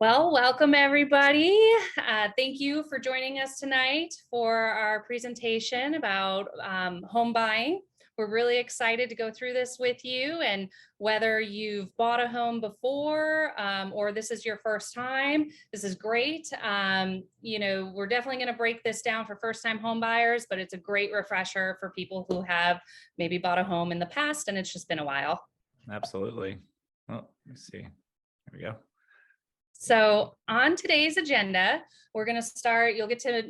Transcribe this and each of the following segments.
Well, welcome everybody. Thank you for joining us tonight for our presentation about home buying. We're really excited to go through this with you, and whether you've bought a home before or this is your first time, this is great. We're definitely going to break this down for first-time home buyers, but it's a great refresher for people who have maybe bought a home in the past and it's just been a while. Absolutely. Well, let me see. There we go. So on today's agenda, we're going to start, you'll get to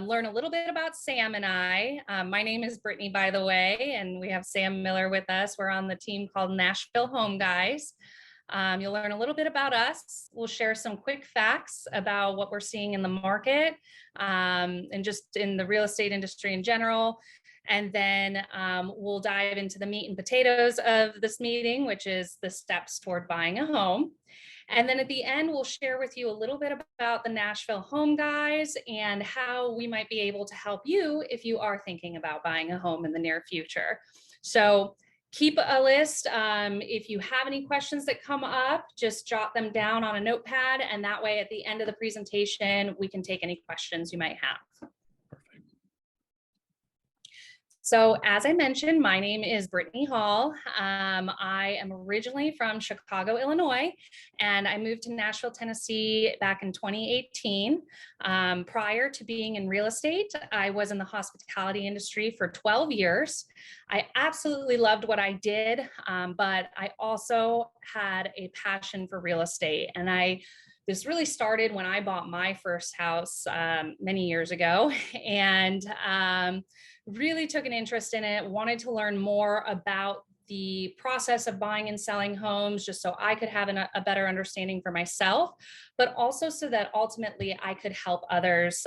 learn a little bit about Sam and I. My name is Brittany, by the way, and we have Sam Miller with us. We're on the team called Nashville Home Guys. You'll learn a little bit about us. We'll share some quick facts about what we're seeing in the market and just in the real estate industry in general. And then we'll dive into the meat and potatoes of this meeting, which is the steps toward buying a home. And then at the end, we'll share with you a little bit about the Nashville Home Guys and how we might be able to help you if you are thinking about buying a home in the near future. So keep a list. If you have any questions that come up, just jot them down on a notepad. And that way, at the end of the presentation, we can take any questions you might have. So as I mentioned, my name is Brittany Hall. I am originally from Chicago, Illinois, and I moved to Nashville, Tennessee back in 2018. Prior to being in real estate, I was in the hospitality industry for 12 years. I absolutely loved what I did, but I also had a passion for real estate. And this really started when I bought my first house many years ago, and really took an interest in it, wanted to learn more about the process of buying and selling homes, just so I could have a better understanding for myself, but also so that ultimately I could help others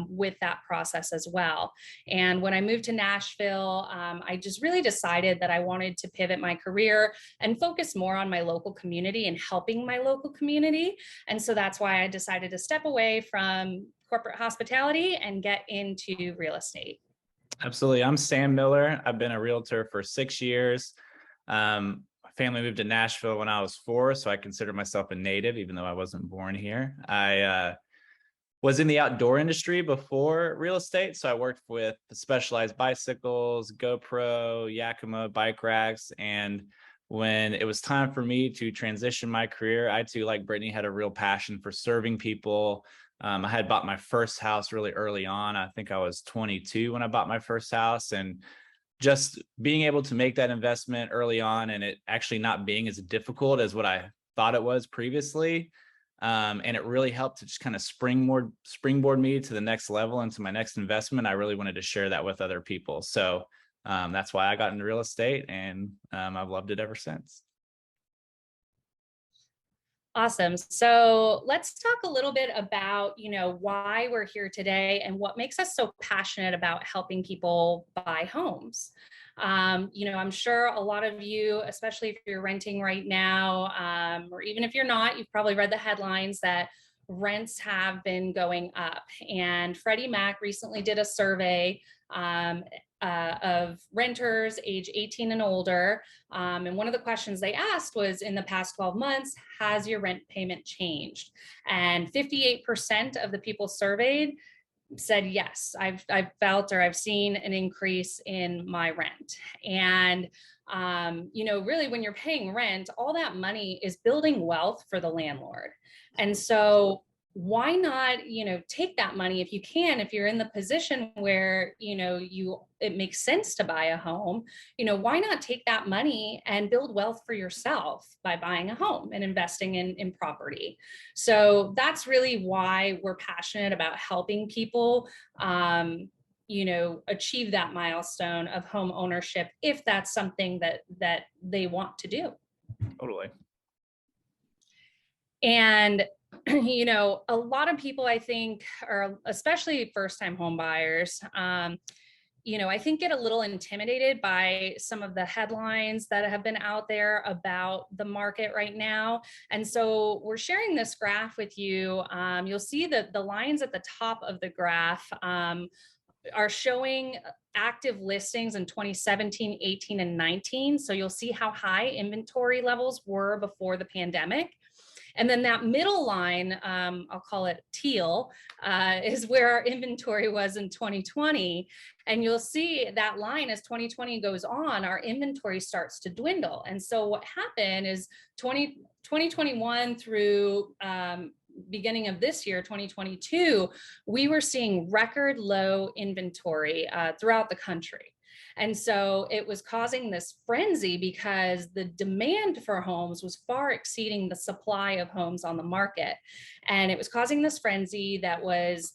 with that process as well. And when I moved to Nashville, I just really decided that I wanted to pivot my career and focus more on my local community and helping my local community. And so that's why I decided to step away from corporate hospitality and get into real estate. Absolutely. I'm Sam Miller. I've been a realtor for 6 years. My family moved to Nashville when I was 4, so I consider myself a native, even though I wasn't born here. I was in the outdoor industry before real estate, so I worked with Specialized bicycles, GoPro, Yakima bike racks, and when it was time for me to transition my career, I too, like Brittany, had a real passion for serving people. I had bought my first house really early on. I think I was 22 when I bought my first house, and just being able to make that investment early on and it actually not being as difficult as what I thought it was previously. And it really helped to just kind of springboard me to the next level and to my next investment. I really wanted to share that with other people. So that's why I got into real estate, and I've loved it ever since. Awesome. So let's talk a little bit about, why we're here today and what makes us so passionate about helping people buy homes. I'm sure a lot of you, especially if you're renting right now, or even if you're not, you've probably read the headlines that rents have been going up. And Freddie Mac recently did a survey of renters age 18 and older. And one of the questions they asked was, in the past 12 months, has your rent payment changed? And 58% of the people surveyed said, yes, I've felt or I've seen an increase in my rent. And, really when you're paying rent, all that money is building wealth for the landlord. And so why not, take that money if you can, if you're in the position where, it makes sense to buy a home, why not take that money and build wealth for yourself by buying a home and investing in property? So that's really why we're passionate about helping people, achieve that milestone of home ownership, if that's something that they want to do. Totally. And a lot of people, I think, or especially first-time home buyers, I think get a little intimidated by some of the headlines that have been out there about the market right now. And so we're sharing this graph with you. You'll see that the lines at the top of the graph are showing active listings in 2017, 18, and 19. So you'll see how high inventory levels were before the pandemic. And then that middle line, I'll call it teal, is where our inventory was in 2020. And you'll see that line as 2020 goes on, our inventory starts to dwindle. And so what happened is 2021 through beginning of this year, 2022, we were seeing record low inventory throughout the country. And so it was causing this frenzy because the demand for homes was far exceeding the supply of homes on the market. And it was causing this frenzy that was,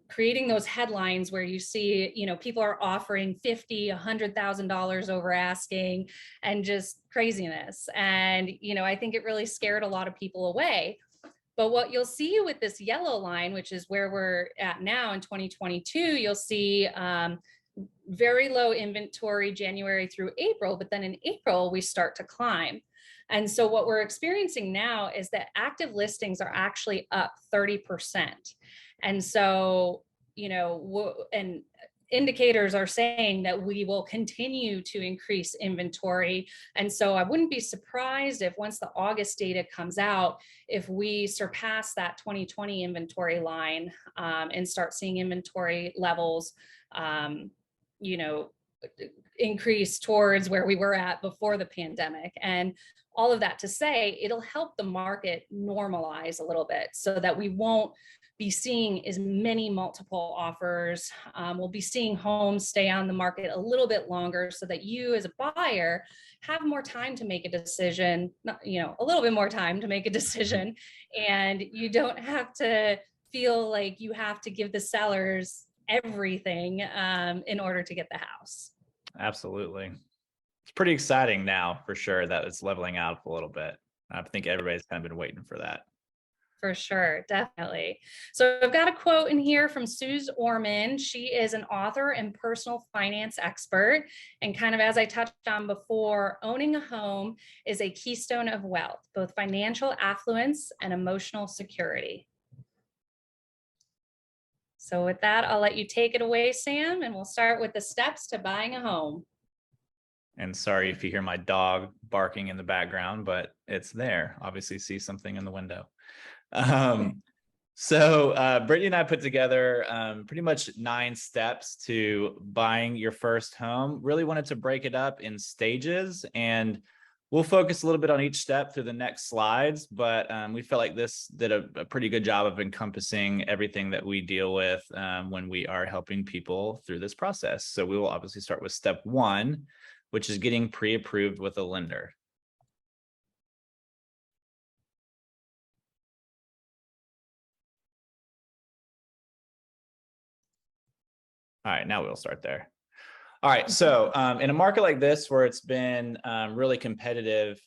creating those headlines where you see, people are offering $50,000, $100,000 over asking, and just craziness. And, I think it really scared a lot of people away. But what you'll see with this yellow line, which is where we're at now in 2022, you'll see very low inventory January through April, but then in April, we start to climb. And so what we're experiencing now is that active listings are actually up 30%. And so, and indicators are saying that we will continue to increase inventory. And so I wouldn't be surprised if once the August data comes out, if we surpass that 2020 inventory line and start seeing inventory levels, increase towards where we were at before the pandemic. And all of that to say, it'll help the market normalize a little bit so that we won't be seeing as many multiple offers. We'll be seeing homes stay on the market a little bit longer so that you as a buyer have more time to make a decision, a little bit more time to make a decision. And you don't have to feel like you have to give the sellers everything in order to get the house. Absolutely. It's pretty exciting now for sure that it's leveling out a little bit. I think everybody's kind of been waiting for that. For sure, definitely. So I've got a quote in here from Suze Orman. She is an author and personal finance expert. And kind of as I touched on before, owning a home is a keystone of wealth, both financial affluence and emotional security. So with that, I'll let you take it away, Sam, and we'll start with the steps to buying a home. And sorry if you hear my dog barking in the background, but it's there. Obviously see something in the window. So Brittany and I put together pretty much 9 steps to buying your first home. Really wanted to break it up in stages, and we'll focus a little bit on each step through the next slides, but we felt like this did a pretty good job of encompassing everything that we deal with when we are helping people through this process. So we will obviously start with step 1, which is getting pre-approved with a lender. All right, now we'll start there. All right, so in a market like this where it's been really competitive,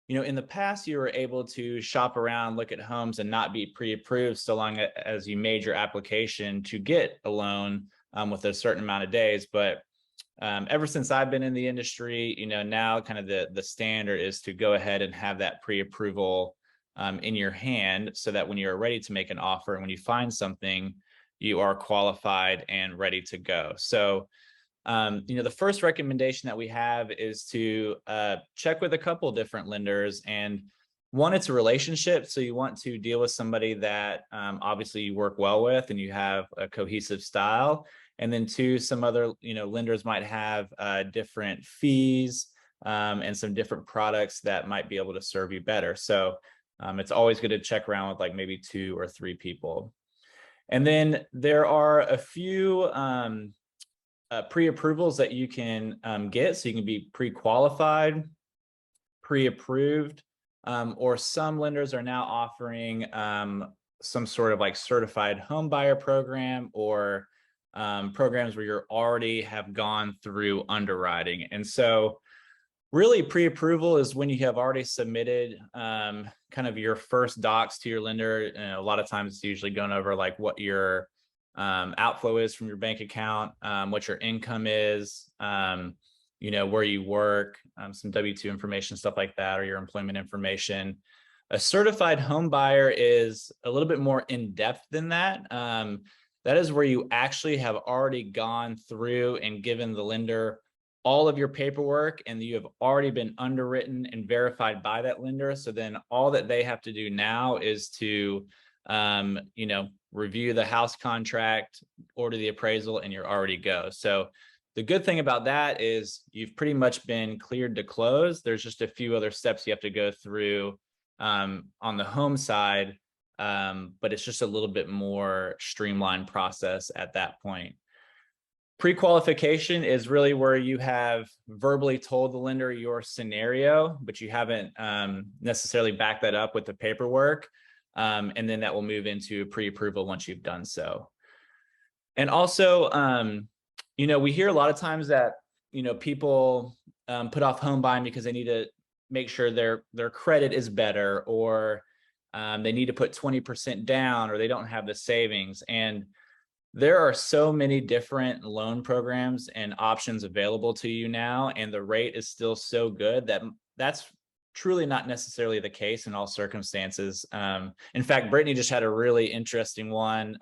in the past you were able to shop around, look at homes and not be pre-approved so long as you made your application to get a loan with a certain amount of days. But ever since I've been in the industry, now kind of the standard is to go ahead and have that pre-approval in your hand so that when you're ready to make an offer and when you find something, you are qualified and ready to go. So, the first recommendation that we have is to check with a couple different lenders. And one, it's a relationship. So you want to deal with somebody that obviously you work well with and you have a cohesive style. And then 2, some other, lenders might have different fees and some different products that might be able to serve you better. So it's always good to check around with like maybe 2 or 3 people. And then there are a few pre-approvals that you can get. So you can be pre-qualified, pre-approved, or some lenders are now offering some sort of like certified home buyer program or programs where you already have gone through underwriting. And so really pre-approval is when you have already submitted kind of your first docs to your lender. And a lot of times it's usually going over like what your outflow is from your bank account, what your income is, where you work, some W-2 information, stuff like that, or your employment information. A certified home buyer is a little bit more in depth than that. That is where you actually have already gone through and given the lender all of your paperwork and you have already been underwritten and verified by that lender. So then all that they have to do now is to, review the house contract, order the appraisal, and you're already go. So the good thing about that is you've pretty much been cleared to close. There's just a few other steps you have to go through on the home side, but it's just a little bit more streamlined process at that point. Pre-qualification is really where you have verbally told the lender your scenario, but you haven't necessarily backed that up with the paperwork. And then that will move into pre-approval once you've done so. And also, we hear a lot of times that, people put off home buying because they need to make sure their credit is better, or they need to put 20% down, or they don't have the savings. And there are so many different loan programs and options available to you now, and the rate is still so good that that's truly not necessarily the case in all circumstances. In fact, Brittany just had a really interesting one.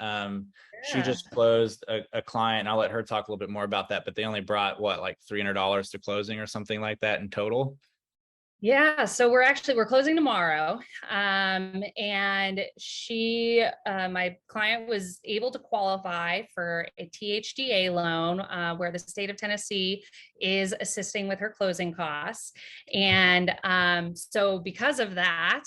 She just closed a client, and I'll let her talk a little bit more about that, but they only brought like $300 to closing or something like that in total. Yeah, so we're closing tomorrow. And my client was able to qualify for a THDA loan, where the state of Tennessee is assisting with her closing costs. And so because of that,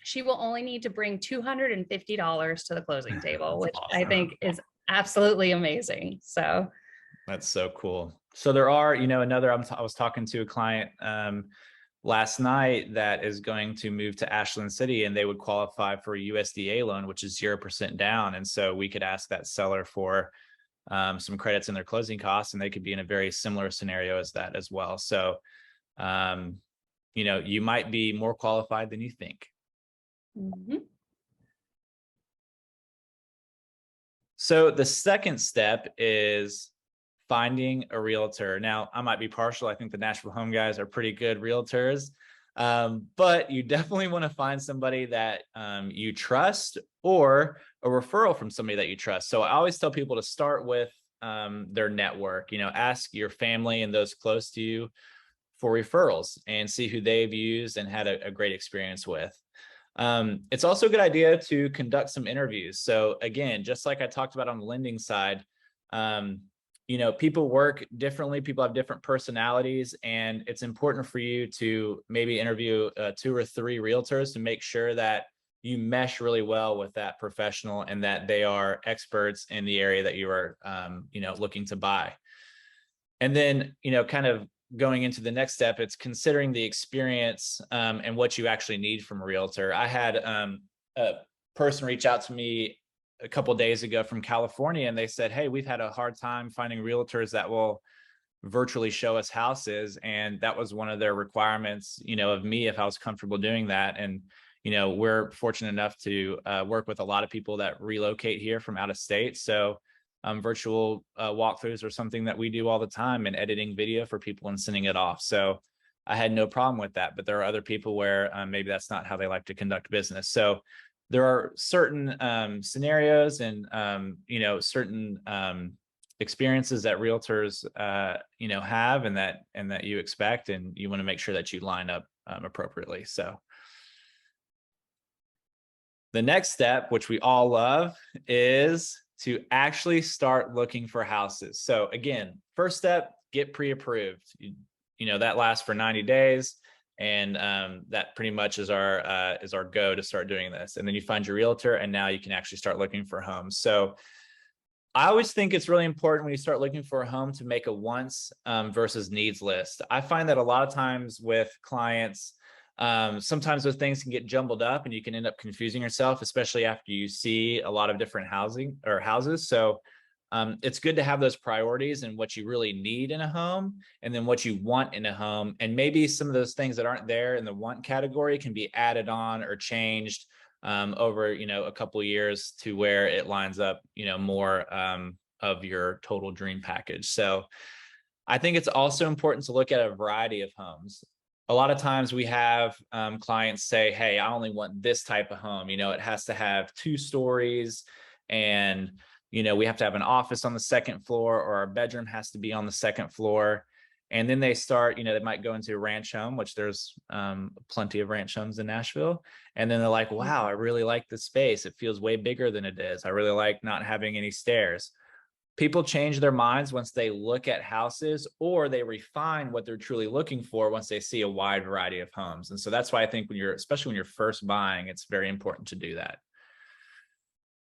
she will only need to bring $250 to the closing table, which awesome. I think is absolutely amazing. So that's so cool. So there are, I was talking to a client last night that is going to move to Ashland City, and they would qualify for a USDA loan, which is 0% down. And so we could ask that seller for some credits in their closing costs, and they could be in a very similar scenario as that as well. So, you might be more qualified than you think. Mm-hmm. So the second step is finding a realtor. Now, I might be partial. I think the Nashville Home Guys are pretty good realtors, but you definitely want to find somebody that you trust, or a referral from somebody that you trust. So I always tell people to start with their network. Ask your family and those close to you for referrals and see who they've used and had a great experience with. It's also a good idea to conduct some interviews. So again, just like I talked about on the lending side, people work differently. People have different personalities, and it's important for you to maybe interview 2 or 3 realtors to make sure that you mesh really well with that professional and that they are experts in the area that you are, looking to buy. And then, kind of going into the next step, it's considering the experience and what you actually need from a realtor. I had a person reach out to me a couple of days ago from California, and they said, hey, we've had a hard time finding realtors that will virtually show us houses. And that was one of their requirements, of me, if I was comfortable doing that. And, we're fortunate enough to work with a lot of people that relocate here from out of state. So virtual walkthroughs are something that we do all the time, and editing video for people and sending it off. So I had no problem with that, but there are other people where maybe that's not how they like to conduct business. So there are certain scenarios and, certain experiences that realtors, have and that you expect, and you want to make sure that you line up appropriately. So the next step, which we all love, is to actually start looking for houses. So again, first step, get pre-approved. That lasts for 90 days. And that pretty much is our go to start doing this. And then you find your realtor, and now you can actually start looking for homes. So I always think it's really important when you start looking for a home to make a wants versus needs list. I find that a lot of times with clients, sometimes those things can get jumbled up, and you can end up confusing yourself, especially after you see a lot of different houses. So it's good to have those priorities and what you really need in a home, and then what you want in a home. And maybe some of those things that aren't there in the want category can be added on or changed over, a couple of years to where it lines up, more of your total dream package. So I think it's also important to look at a variety of homes. A lot of times we have clients say, hey, I only want this type of home. It has to have 2 stories and we have to have an office on the second floor, or our bedroom has to be on the second floor. And then they start, they might go into a ranch home, which there's plenty of ranch homes in Nashville. And then they're like, wow, I really like this space. It feels way bigger than it is. I really like not having any stairs. People change their minds once they look at houses, or they refine what they're truly looking for once they see a wide variety of homes. And so that's why I think especially when you're first buying, it's very important to do that.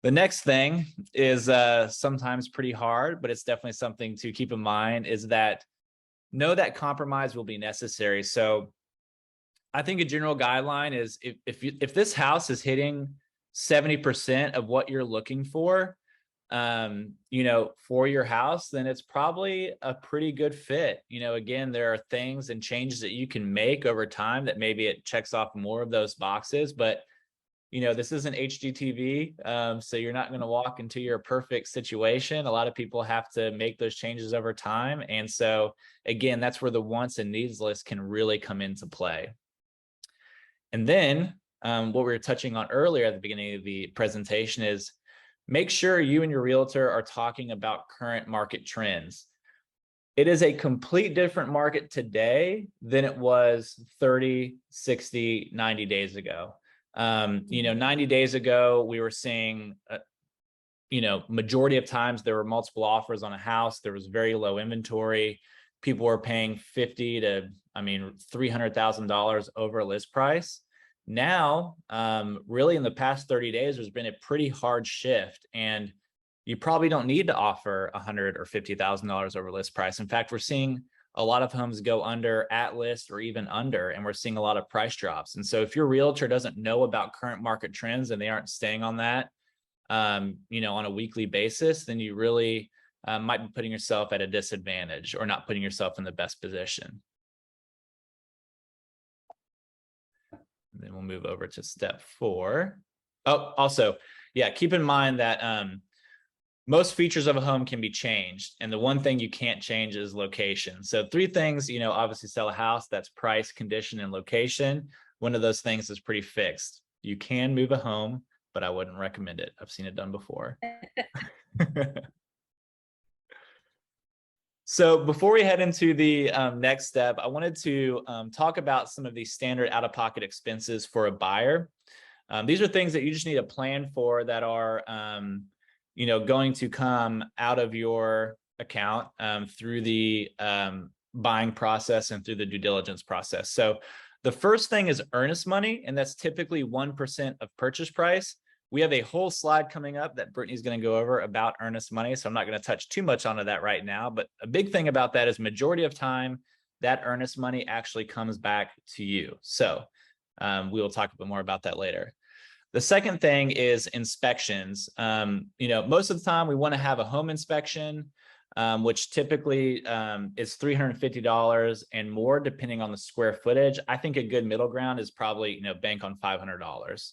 The next thing is sometimes pretty hard, but it's definitely something to keep in mind, is that know that compromise will be necessary. So I think a general guideline is if this house is hitting 70% of what you're looking for, for your house, then it's probably a pretty good fit. Again, there are things and changes that you can make over time that maybe it checks off more of those boxes, but this isn't HGTV, so you're not going to walk into your perfect situation. A lot of people have to make those changes over time. And so, again, that's where the wants and needs list can really come into play. And then what we were touching on earlier at the beginning of the presentation is make sure you and your realtor are talking about current market trends. It is a complete different market today than it was 30, 60, 90 days ago. 90 days ago, we were seeing, majority of times there were multiple offers on a house. There was very low inventory. People were paying $50,000 to, $300,000 over list price. Now, really in the past 30 days, there's been a pretty hard shift, and you probably don't need to offer $100,000 or $50,000 over list price. In fact, we're seeing a lot of homes go under at list or even under, and we're seeing a lot of price drops. And so if your realtor doesn't know about current market trends and they aren't staying on that, on a weekly basis, then you really might be putting yourself at a disadvantage or not putting yourself in the best position. And then we'll move over to step 4. Oh, also, keep in mind that most features of a home can be changed, and the one thing you can't change is location. So 3 things, obviously sell a house: that's price, condition, and location. One of those things is pretty fixed. You can move a home, but I wouldn't recommend it. I've seen it done before. So before we head into the next step, I wanted to talk about some of these standard out-of-pocket expenses for a buyer. These are things that you just need to plan for that are going to come out of your account through the buying process and through the due diligence process. So the first thing is earnest money, and that's typically 1% of purchase price. We have a whole slide coming up that Brittany's going to go over about earnest money, so I'm not going to touch too much onto that right now. But a big thing about that is majority of time, that earnest money actually comes back to you. So we will talk a bit more about that later. The second thing is inspections. Most of the time we want to have a home inspection, which typically is $350 and more, depending on the square footage. I think a good middle ground is probably, bank on $500.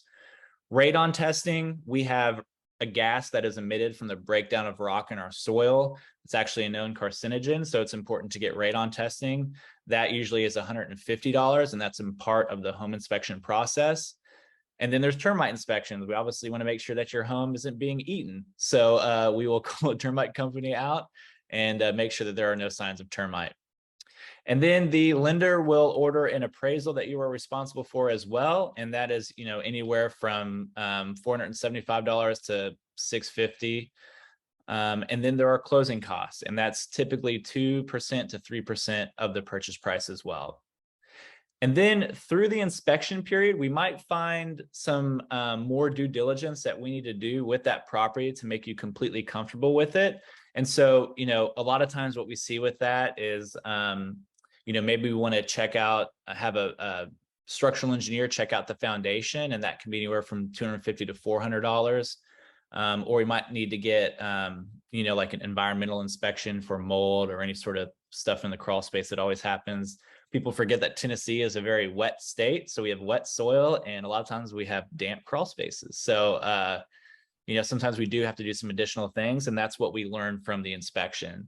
Radon testing, we have a gas that is emitted from the breakdown of rock in our soil. It's actually a known carcinogen, so it's important to get radon testing. That usually is $150, and that's in part of the home inspection process. And then there's termite inspections. We obviously want to make sure that your home isn't being eaten. So we will call a termite company out and make sure that there are no signs of termite. And then the lender will order an appraisal that you are responsible for as well. And that is, anywhere from $475 to $650. And then there are closing costs, and that's typically 2% to 3% of the purchase price as well. And then through the inspection period, we might find some more due diligence that we need to do with that property to make you completely comfortable with it. And so, a lot of times what we see with that is, maybe we want to check out, have a structural engineer check out the foundation, and that can be anywhere from $250 to $400. Or we might need to get, like an environmental inspection for mold or any sort of stuff in the crawl space that always happens. People forget that Tennessee is a very wet state. So we have wet soil, and a lot of times we have damp crawl spaces. So, sometimes we do have to do some additional things, and that's what we learn from the inspection.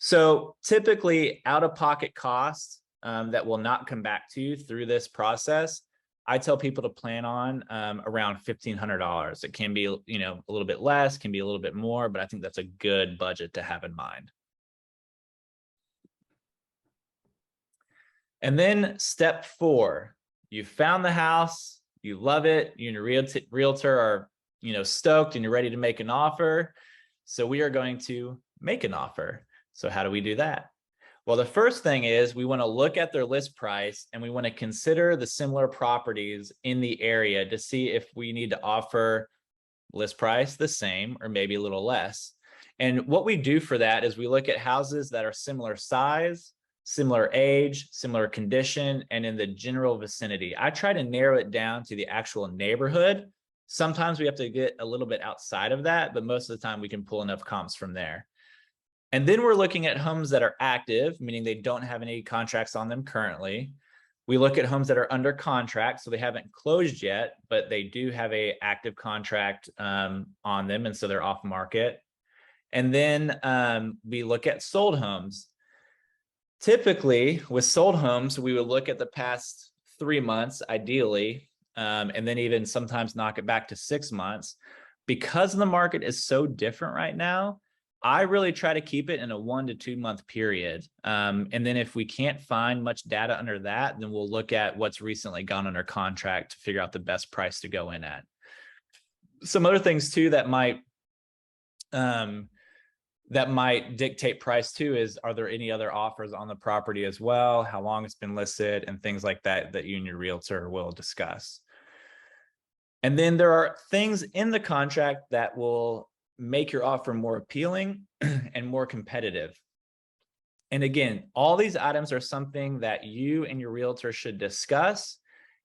So typically out-of-pocket costs that will not come back to you through this process, I tell people to plan on around $1,500. It can be, you know, a little bit less, can be a little bit more, but I think that's a good budget to have in mind. And then step 4, you found the house, you love it, you and your realtor are, you know, stoked and you're ready to make an offer. So we are going to make an offer. So how do we do that? Well, the first thing is we want to look at their list price and we want to consider the similar properties in the area to see if we need to offer list price the same or maybe a little less. And what we do for that is we look at houses that are similar size, similar age, similar condition, and in the general vicinity. I try to narrow it down to the actual neighborhood. Sometimes we have to get a little bit outside of that, but most of the time we can pull enough comps from there. And then we're looking at homes that are active, meaning they don't have any contracts on them currently. We look at homes that are under contract, so they haven't closed yet, but they do have an active contract on them, and so they're off market. And then we look at sold homes. Typically, with sold homes, we would look at the past 3 months, ideally, and then even sometimes knock it back to 6 months. Because the market is so different right now, I really try to keep it in a 1 to 2 month period. And then if we can't find much data under that, then we'll look at what's recently gone under contract to figure out the best price to go in at. Some other things too that might dictate price too is, are there any other offers on the property as well? How long it's been listed and things like that that you and your realtor will discuss. And then there are things in the contract that will make your offer more appealing and more competitive. And again, all these items are something that you and your realtor should discuss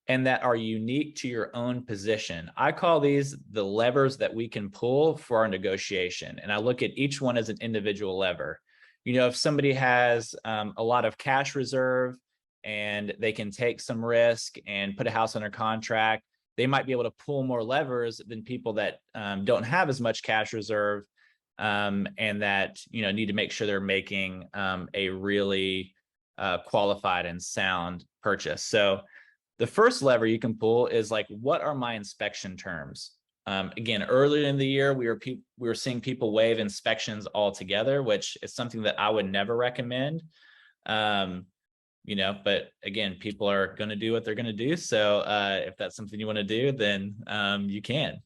and that are unique to your own position. I call these the levers that we can pull for our negotiation. And I look at each one as an individual lever. You know, if somebody has a lot of cash reserve and they can take some risk and put a house under contract, they might be able to pull more levers than people that don't have as much cash reserve and that, you know, need to make sure they're making a really qualified and sound purchase. So the first lever you can pull is like, what are my inspection terms? Again, earlier in the year, we were seeing people waive inspections altogether, which is something that I would never recommend. You know, but again, people are going to do what they're going to do. So if that's something you want to do, then you can.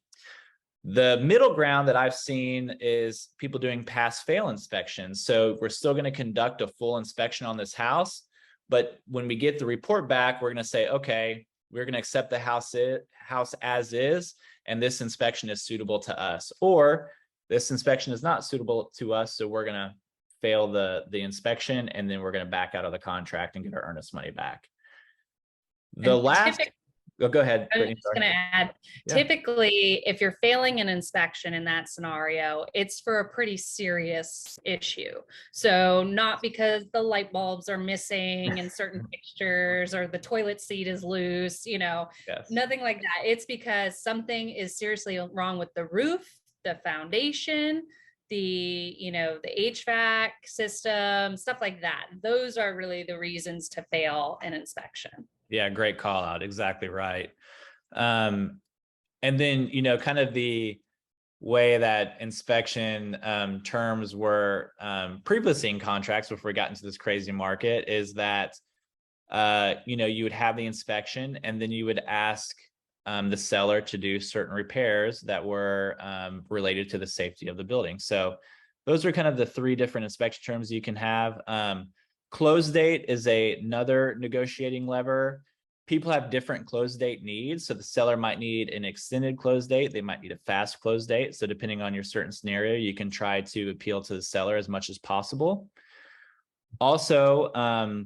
The middle ground that I've seen is people doing pass-fail inspections. So we're still going to conduct a full inspection on this house, but when we get the report back, we're going to say, okay, we're going to accept the house as is, and this inspection is suitable to us, or this inspection is not suitable to us, so we're going to fail the inspection, and then we're going to back out of the contract and get our earnest money back. The last, go ahead, I was Brittany, just going to add, typically, if you're failing an inspection in that scenario, it's for a pretty serious issue. So not because the light bulbs are missing in certain fixtures or the toilet seat is loose, you know, nothing like that. It's because something is seriously wrong with the roof, the foundation, the HVAC system, stuff like that. Those are really the reasons to fail an inspection. Yeah, great call out. Exactly right. And then, you know, kind of the way that inspection terms were previously in contracts before we got into this crazy market is that, you know, you would have the inspection and then you would ask the seller to do certain repairs that were related to the safety of the building. So those are kind of the 3 different inspection terms you can have. Close date is another negotiating lever. People have different close date needs. So the seller might need an extended close date. They might need a fast close date. So depending on your certain scenario, you can try to appeal to the seller as much as possible. Also,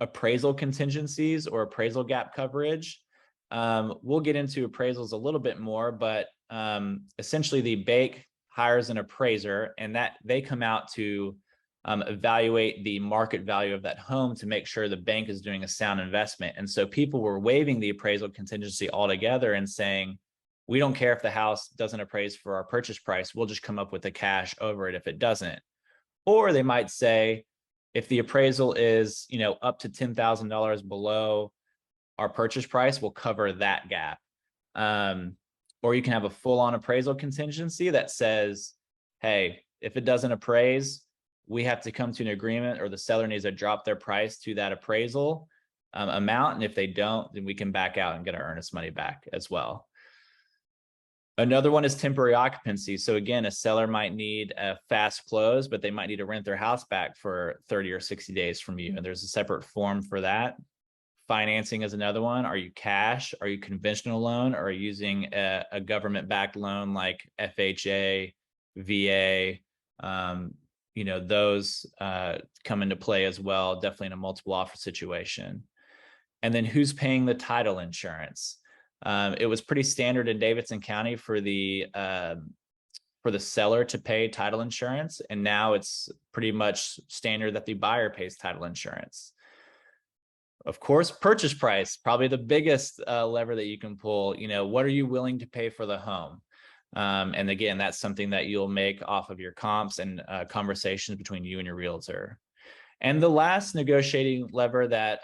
appraisal contingencies or appraisal gap coverage. We'll get into appraisals a little bit more, but essentially the bank hires an appraiser and that they come out to evaluate the market value of that home to make sure the bank is doing a sound investment. And so people were waiving the appraisal contingency altogether and saying, we don't care if the house doesn't appraise for our purchase price, we'll just come up with the cash over it if it doesn't. Or they might say, if the appraisal is, you know, up to $10,000 below our purchase price will cover that gap. Or you can have a full-on appraisal contingency that says, hey, if it doesn't appraise, we have to come to an agreement, or the seller needs to drop their price to that appraisal amount. And if they don't, then we can back out and get our earnest money back as well. Another one is temporary occupancy. So again, a seller might need a fast close, but they might need to rent their house back for 30 or 60 days from you. And there's a separate form for that. Financing is another one. Are you cash? Are you conventional loan? Or are you using a government-backed loan like FHA, VA? Those come into play as well, definitely in a multiple offer situation. And then who's paying the title insurance? It was pretty standard in Davidson County for the seller to pay title insurance, and now it's pretty much standard that the buyer pays title insurance. Of course, purchase price, probably the biggest lever that you can pull. What are you willing to pay for the home? And again, that's something that you'll make off of your comps and conversations between you and your realtor. And the last negotiating lever that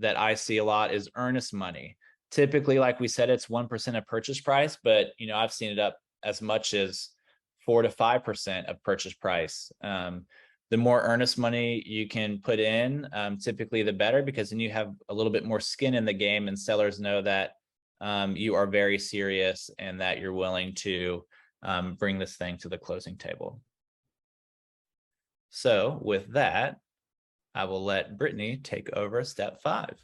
I see a lot is earnest money. Typically, like we said, it's 1% of purchase price, but I've seen it up as much as 4 to 5% of purchase price. The more earnest money you can put in, typically the better, because then you have a little bit more skin in the game, and sellers know that you are very serious and that you're willing to bring this thing to the closing table. So with that, I will let Brittany take over step 5.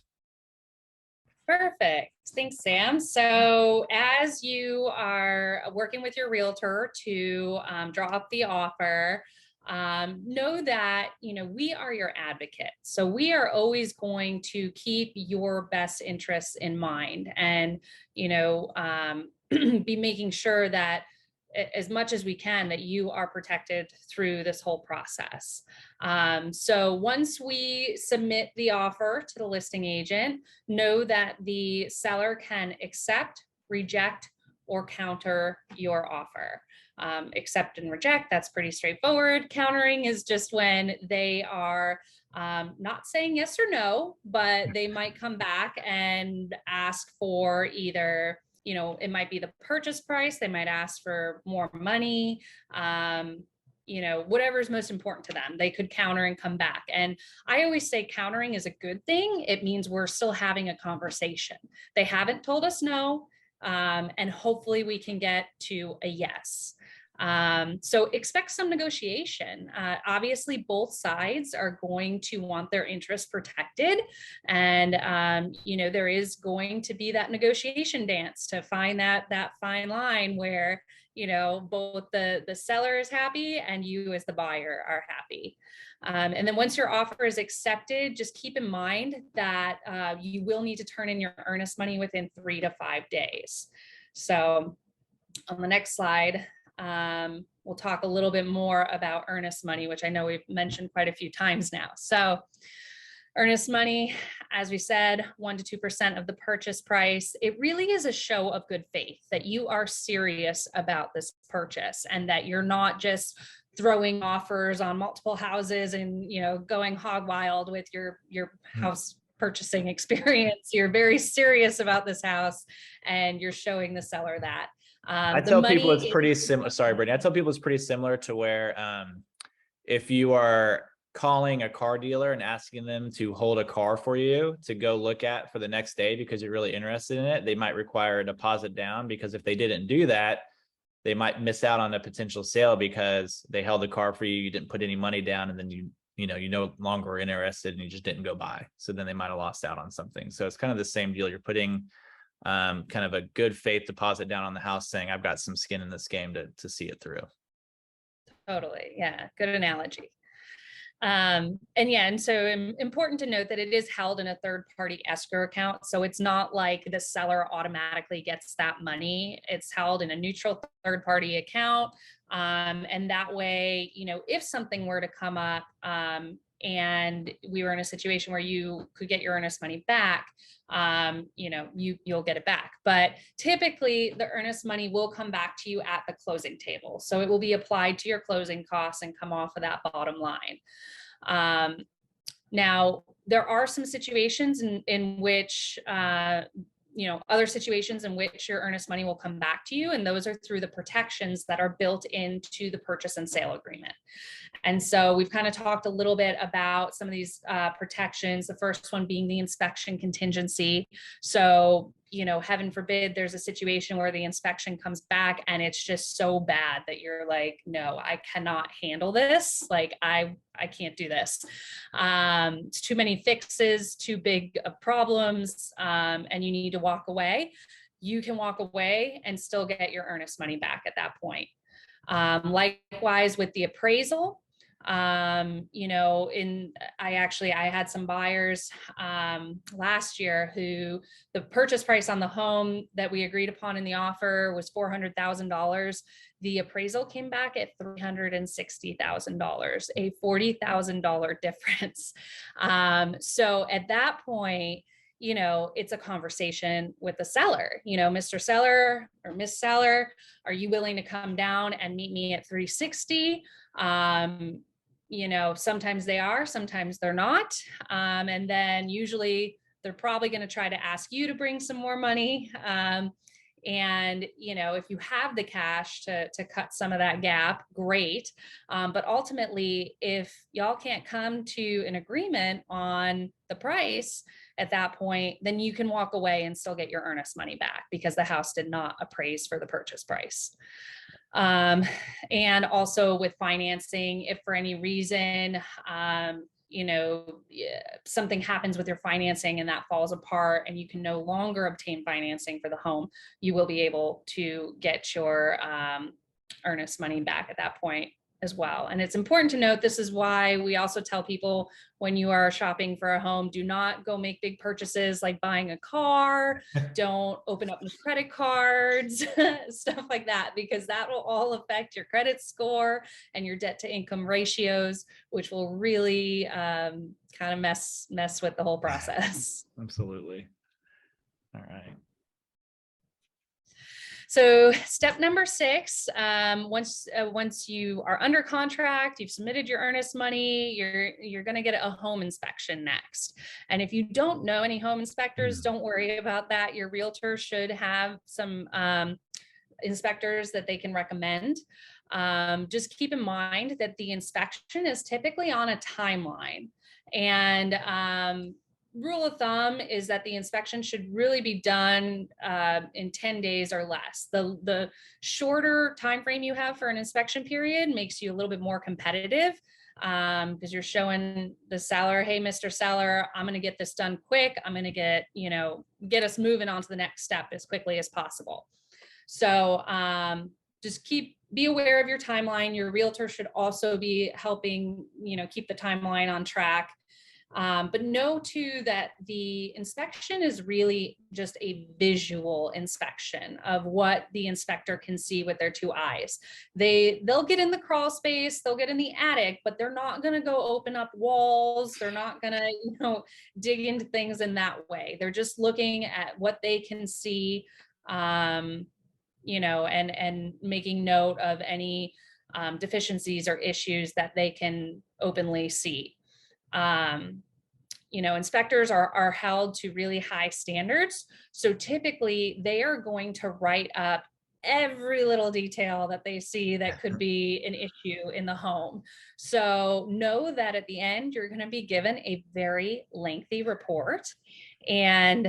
Perfect. Thanks, Sam. So as you are working with your realtor to draw up the offer, know that, we are your advocate. So we are always going to keep your best interests in mind, and, be making sure that as much as we can, that you are protected through this whole process. So once we submit the offer to the listing agent, know that the seller can accept, reject, or counter your offer. Accept and reject, that's pretty straightforward. Countering is just when they are not saying yes or no, but they might come back and ask for either, it might be the purchase price, they might ask for more money, whatever is most important to them. They could counter and come back. And I always say countering is a good thing. It means we're still having a conversation. They haven't told us no, and hopefully we can get to a yes. So expect some negotiation. Obviously, both sides are going to want their interests protected. And, there is going to be that negotiation dance to find that fine line where, both the seller is happy and you as the buyer are happy. And then once your offer is accepted, just keep in mind that you will need to turn in your earnest money within 3 to 5 days. So on the next slide, we'll talk a little bit more about earnest money, which I know we've mentioned quite a few times now. So earnest money, as we said, 1 to 2% of the purchase price. It really is a show of good faith that you are serious about this purchase and that you're not just throwing offers on multiple houses and, going hog wild with your house purchasing experience. You're very serious about this house and you're showing the seller that. I tell people it's pretty similar. Sorry, Brittany. I tell people it's pretty similar to where if you are calling a car dealer and asking them to hold a car for you to go look at for the next day because you're really interested in it, they might require a deposit down, because if they didn't do that, they might miss out on a potential sale because they held the car for you, you didn't put any money down, and then you no longer were interested and you just didn't go buy. So then they might have lost out on something. So it's kind of the same deal. You're putting kind of a good faith deposit down on the house, saying I've got some skin in this game to see it through. Totally. Yeah. Good analogy. And so important to note that it is held in a third-party escrow account. So it's not like the seller automatically gets that money. It's held in a neutral third-party account. And that way, if something were to come up, and we were in a situation where you could get your earnest money back, you'll get it back. But typically the earnest money will come back to you at the closing table. So it will be applied to your closing costs and come off of that bottom line. Now, there are some situations in which, other situations in which your earnest money will come back to you, and those are through the protections that are built into the purchase and sale agreement. And so we've kind of talked a little bit about some of these protections, the first one being the inspection contingency. So, heaven forbid there's a situation where the inspection comes back and it's just so bad that you're like, no, I cannot handle this. Like, I can't do this. It's too many fixes, too big of problems, and you need to walk away. You can walk away and still get your earnest money back at that point. Likewise with the appraisal, I had some buyers last year who the purchase price on the home that we agreed upon in the offer was $400,000. The appraisal came back at $360,000, a $40,000 difference. So at that point, it's a conversation with the seller, Mr. Seller or Miss Seller, are you willing to come down and meet me at 360? Sometimes they are, sometimes they're not. And then usually they're probably going to try to ask you to bring some more money. And, if you have the cash to cut some of that gap, great. But ultimately, if y'all can't come to an agreement on the price at that point, then you can walk away and still get your earnest money back because the house did not appraise for the purchase price. And also with financing, if for any reason, something happens with your financing and that falls apart and you can no longer obtain financing for the home, you will be able to get your earnest money back at that point as well. And it's important to note, this is why we also tell people when you are shopping for a home, do not go make big purchases like buying a car, don't open up new credit cards, stuff like that, because that will all affect your credit score and your debt to income ratios, which will really kind of mess with the whole process. Absolutely. All right. So step number 6, once you are under contract, you've submitted your earnest money, you're going to get a home inspection next. And if you don't know any home inspectors, don't worry about that. Your realtor should have some inspectors that they can recommend. Just keep in mind that the inspection is typically on a timeline. And rule of thumb is that the inspection should really be done in 10 days or less. The shorter time frame you have for an inspection period makes you a little bit more competitive, because you're showing the seller, hey, Mr. Seller, I'm going to get this done quick. I'm going to get us moving on to the next step as quickly as possible. So just be aware of your timeline. Your realtor should also be helping, keep the timeline on track. But know too that the inspection is really just a visual inspection of what the inspector can see with their 2 eyes. They'll get in the crawl space, they'll get in the attic, but they're not going to go open up walls. They're not going to, dig into things in that way. They're just looking at what they can see, and making note of any deficiencies or issues that they can openly see. Inspectors are held to really high standards. So typically they are going to write up every little detail that they see that could be an issue in the home. So know that at the end, you're going to be given a very lengthy report. And,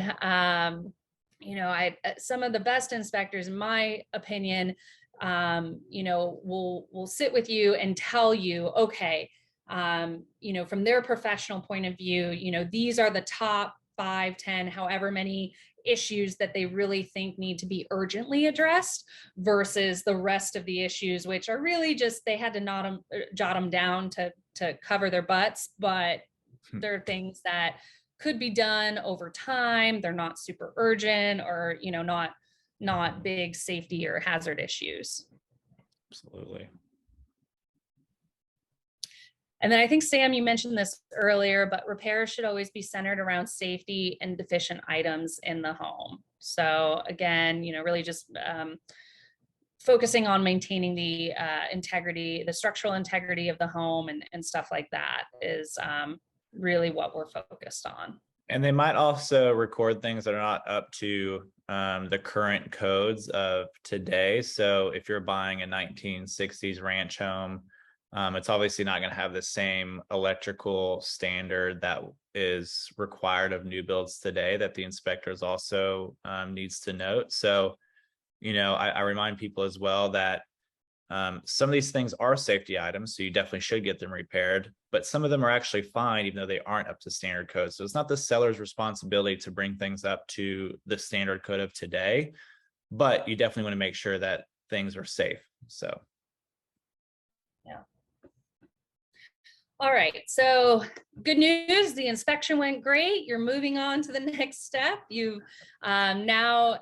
some of the best inspectors, in my opinion, will sit with you and tell you, okay, from their professional point of view, these are the top 5, 10, however many issues that they really think need to be urgently addressed versus the rest of the issues, which are really just, they had to jot them down to cover their butts, but they're things that could be done over time. They're not super urgent or, not big safety or hazard issues. Absolutely. And then I think, Sam, you mentioned this earlier, but repairs should always be centered around safety and deficient items in the home. So again, really just focusing on maintaining the structural integrity of the home and stuff like that is really what we're focused on. And they might also record things that are not up to the current codes of today. So if you're buying a 1960s ranch home, it's obviously not going to have the same electrical standard that is required of new builds today that the inspectors also needs to note. So, I remind people as well that some of these things are safety items, so you definitely should get them repaired, but some of them are actually fine, even though they aren't up to standard code. So it's not the seller's responsibility to bring things up to the standard code of today, but you definitely want to make sure that things are safe. So. Yeah. All right, so good news, the inspection went great. You're moving on to the next step. You've or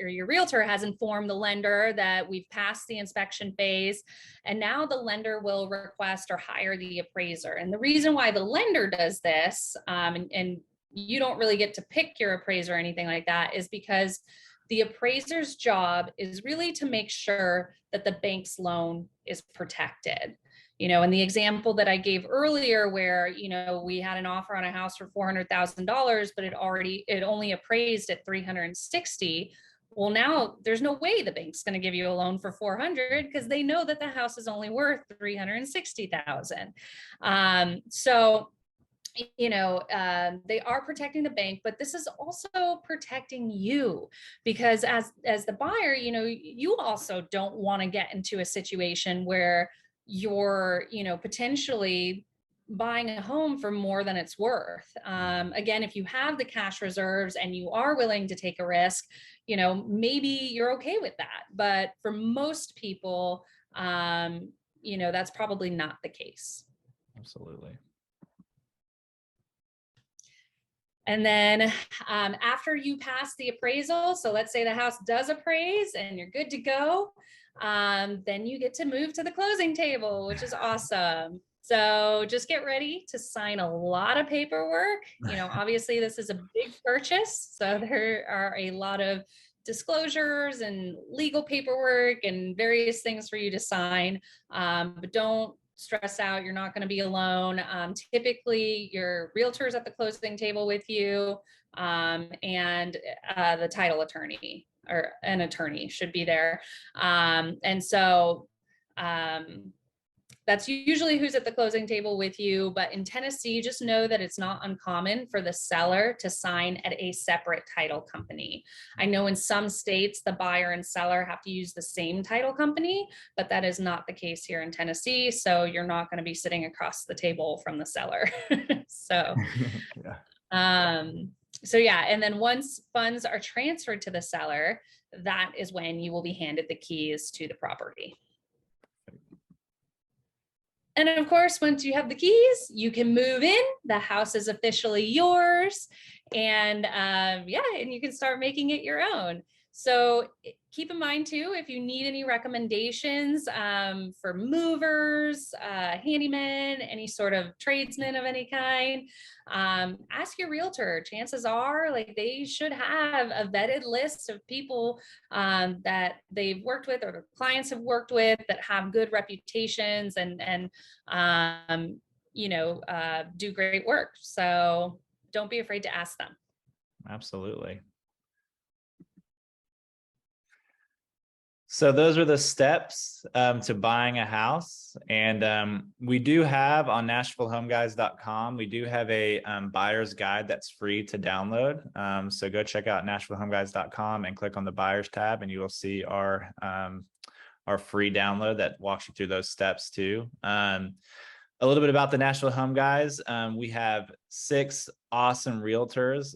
your realtor has informed the lender that we've passed the inspection phase, and now the lender will request or hire the appraiser. And the reason why the lender does this, and you don't really get to pick your appraiser or anything like that, is because the appraiser's job is really to make sure that the bank's loan is protected. In the example that I gave earlier where, we had an offer on a house for $400,000, but it only appraised at 360. Well, now there's no way the bank's going to give you a loan for 400 because they know that the house is only worth 360,000. So they are protecting the bank, but this is also protecting you, because as the buyer, you also don't want to get into a situation where you're, potentially buying a home for more than it's worth. Again, if you have the cash reserves and you are willing to take a risk, maybe you're okay with that. But for most people, that's probably not the case. Absolutely. And then after you pass the appraisal, so let's say the house does appraise and you're good to go, then you get to move to the closing table, which is awesome. So just get ready to sign a lot of paperwork. Obviously this is a big purchase, so there are a lot of disclosures and legal paperwork and various things for you to sign, but don't stress out. You're not going to be alone. Typically your realtor's at the closing table with you, and the title attorney or an attorney should be there. And so that's usually who's at the closing table with you. But in Tennessee, just know that it's not uncommon for the seller to sign at a separate title company. I know in some states, the buyer and seller have to use the same title company, but that is not the case here in Tennessee. So you're not going to be sitting across the table from the seller. So, yeah. And then once funds are transferred to the seller, that is when you will be handed the keys to the property. And of course, once you have the keys, you can move in. The house is officially yours. And and you can start making it your own. So keep in mind too, if you need any recommendations for movers, handymen, any sort of tradesmen of any kind, ask your realtor. Chances are they should have a vetted list of people that they've worked with or clients have worked with that have good reputations and do great work. So don't be afraid to ask them. Absolutely. So those are the steps to buying a house. And we do have on NashvilleHomeGuys.com, we do have a buyer's guide that's free to download. So go check out NashvilleHomeGuys.com and click on the buyer's tab, and you will see our free download that walks you through those steps too. A little bit about the Nashville Home Guys. We have 6 awesome realtors.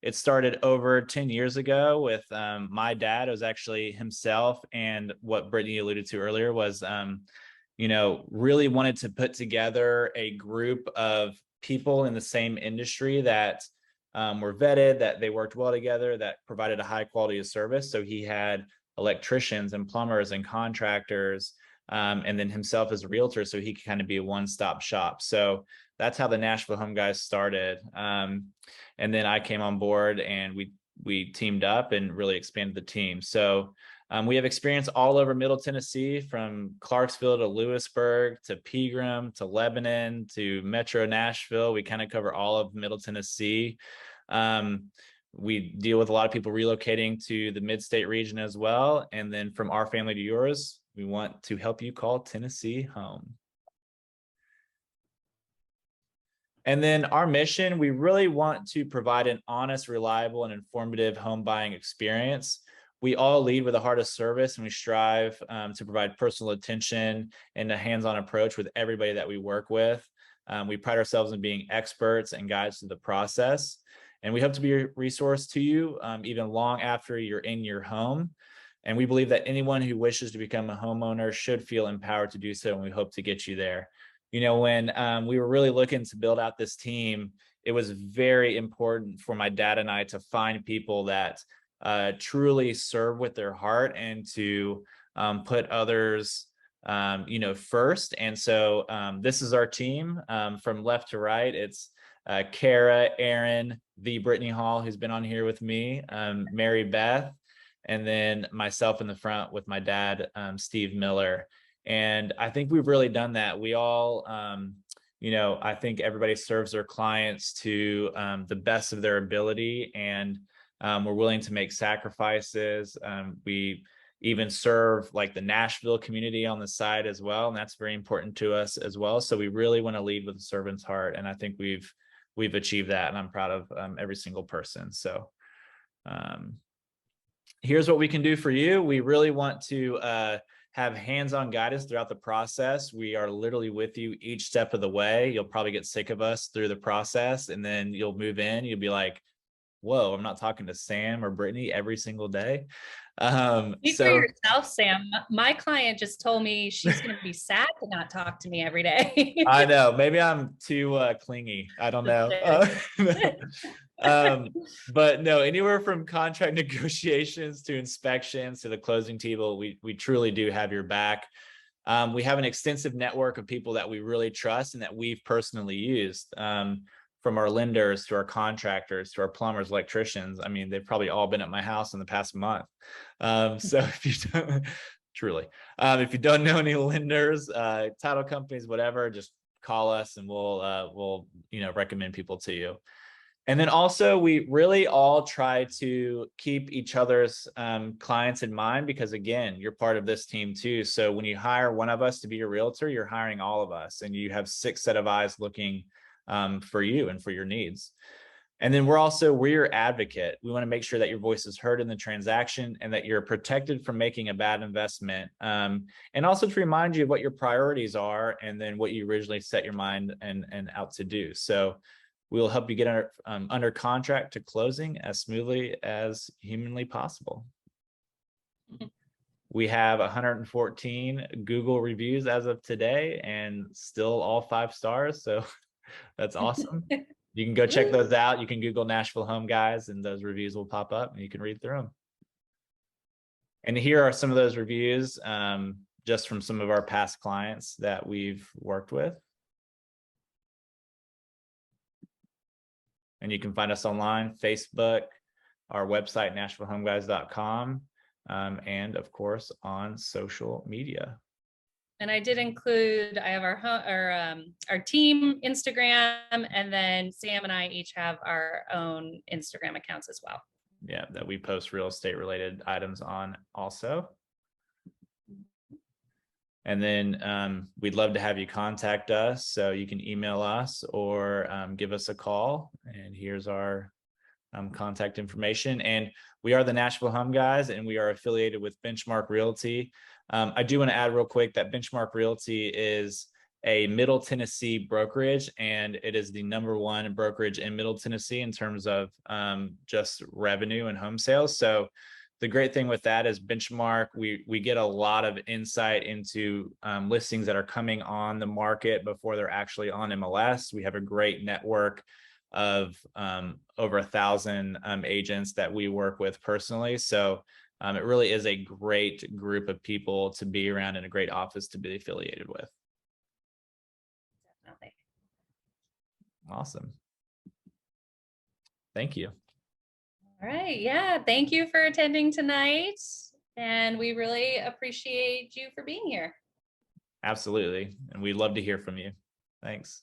It started over 10 years ago with my dad. It was actually himself, and what Brittany alluded to earlier was, really wanted to put together a group of people in the same industry that were vetted, that they worked well together, that provided a high quality of service. So he had electricians and plumbers and contractors, and then himself as a realtor, so he could kind of be a one-stop shop. So that's how the Nashville Home Guys started. And then I came on board, and we teamed up and really expanded the team. So We have experience all over Middle Tennessee, from Clarksville to Lewisburg to Pegram to Lebanon to Metro Nashville. We kind of cover all of Middle Tennessee. We deal with a lot of people relocating to the mid-state region as well. And then from our family to yours, we want to help you call Tennessee home. And then our mission, we really want to provide an honest, reliable, and informative home buying experience. We all lead with a heart of service, and we strive to provide personal attention and a hands-on approach with everybody that we work with. We pride ourselves in being experts and guides to the process. And we hope to be a resource to you even long after you're in your home. And we believe that anyone who wishes to become a homeowner should feel empowered to do so, and we hope to get you there. You know, when we were really looking to build out this team, it was very important for my dad and I to find people that truly serve with their heart and to put others, you know, first. And so this is our team from left to right. It's Kara, Aaron, the Brittany Hall, who's been on here with me, Mary Beth, and then myself in the front with my dad, Steve Miller. And I think we've really done that. We all, you know, I think everybody serves their clients to the best of their ability, and we're willing to make sacrifices. We even serve like the Nashville community on the side as well, and that's very important to us as well. So we really want to lead with a servant's heart, and I think we've achieved that, and I'm proud of every single person. So here's what we can do for you. We really want to have hands-on guidance throughout the process. We are literally with you each step of the way. You'll probably get sick of us through the process, and then you'll move in. You'll be like, whoa, I'm not talking to Sam or Brittany every single day. Speak for yourself, Sam. My client just told me she's going to be sad to not talk to me every day. I know. Maybe I'm too clingy. I don't know. But no, anywhere from contract negotiations to inspections to the closing table, we truly do have your back. We have an extensive network of people that we really trust and that we've personally used, from our lenders to our contractors to our plumbers, electricians. I mean, they've probably all been at my house in the past month. So if you don't, truly, if you don't know any lenders, title companies, whatever, just call us and we'll you know, recommend people to you. And then also, we really all try to keep each other's clients in mind, because again, you're part of this team too. So when you hire one of us to be your realtor, you're hiring all of us, and you have 6 set of eyes looking for you and for your needs. And then we're your advocate. We want to make sure that your voice is heard in the transaction and that you're protected from making a bad investment. And also to remind you of what your priorities are and then what you originally set your mind and out to do. So we will help you get under contract to closing as smoothly as humanly possible. We have 114 Google reviews as of today, and still all 5 stars. So that's awesome. You can go check those out. You can Google Nashville Home Guys, and those reviews will pop up and you can read through them. And here are some of those reviews, just from some of our past clients that we've worked with. And you can find us online, Facebook, our website, NashvilleHomeGuys.com, and of course on social media. And I did include, I have our team Instagram, and then Sam and I each have our own Instagram accounts as well. Yeah, that we post real estate related items on also. And then we'd love to have you contact us. So you can email us or give us a call. And here's our contact information. And we are the Nashville Home Guys, and we are affiliated with Benchmark Realty. I do want to add real quick that Benchmark Realty is a Middle Tennessee brokerage, and it is the #1 brokerage in Middle Tennessee in terms of just revenue and home sales. So the great thing with that is Benchmark, we get a lot of insight into listings that are coming on the market before they're actually on MLS. We have a great network of over 1,000 agents that we work with personally. So it really is a great group of people to be around and a great office to be affiliated with. Definitely. Awesome. Thank you. All right. Yeah. Thank you for attending tonight. And we really appreciate you for being here. Absolutely. And we'd love to hear from you. Thanks.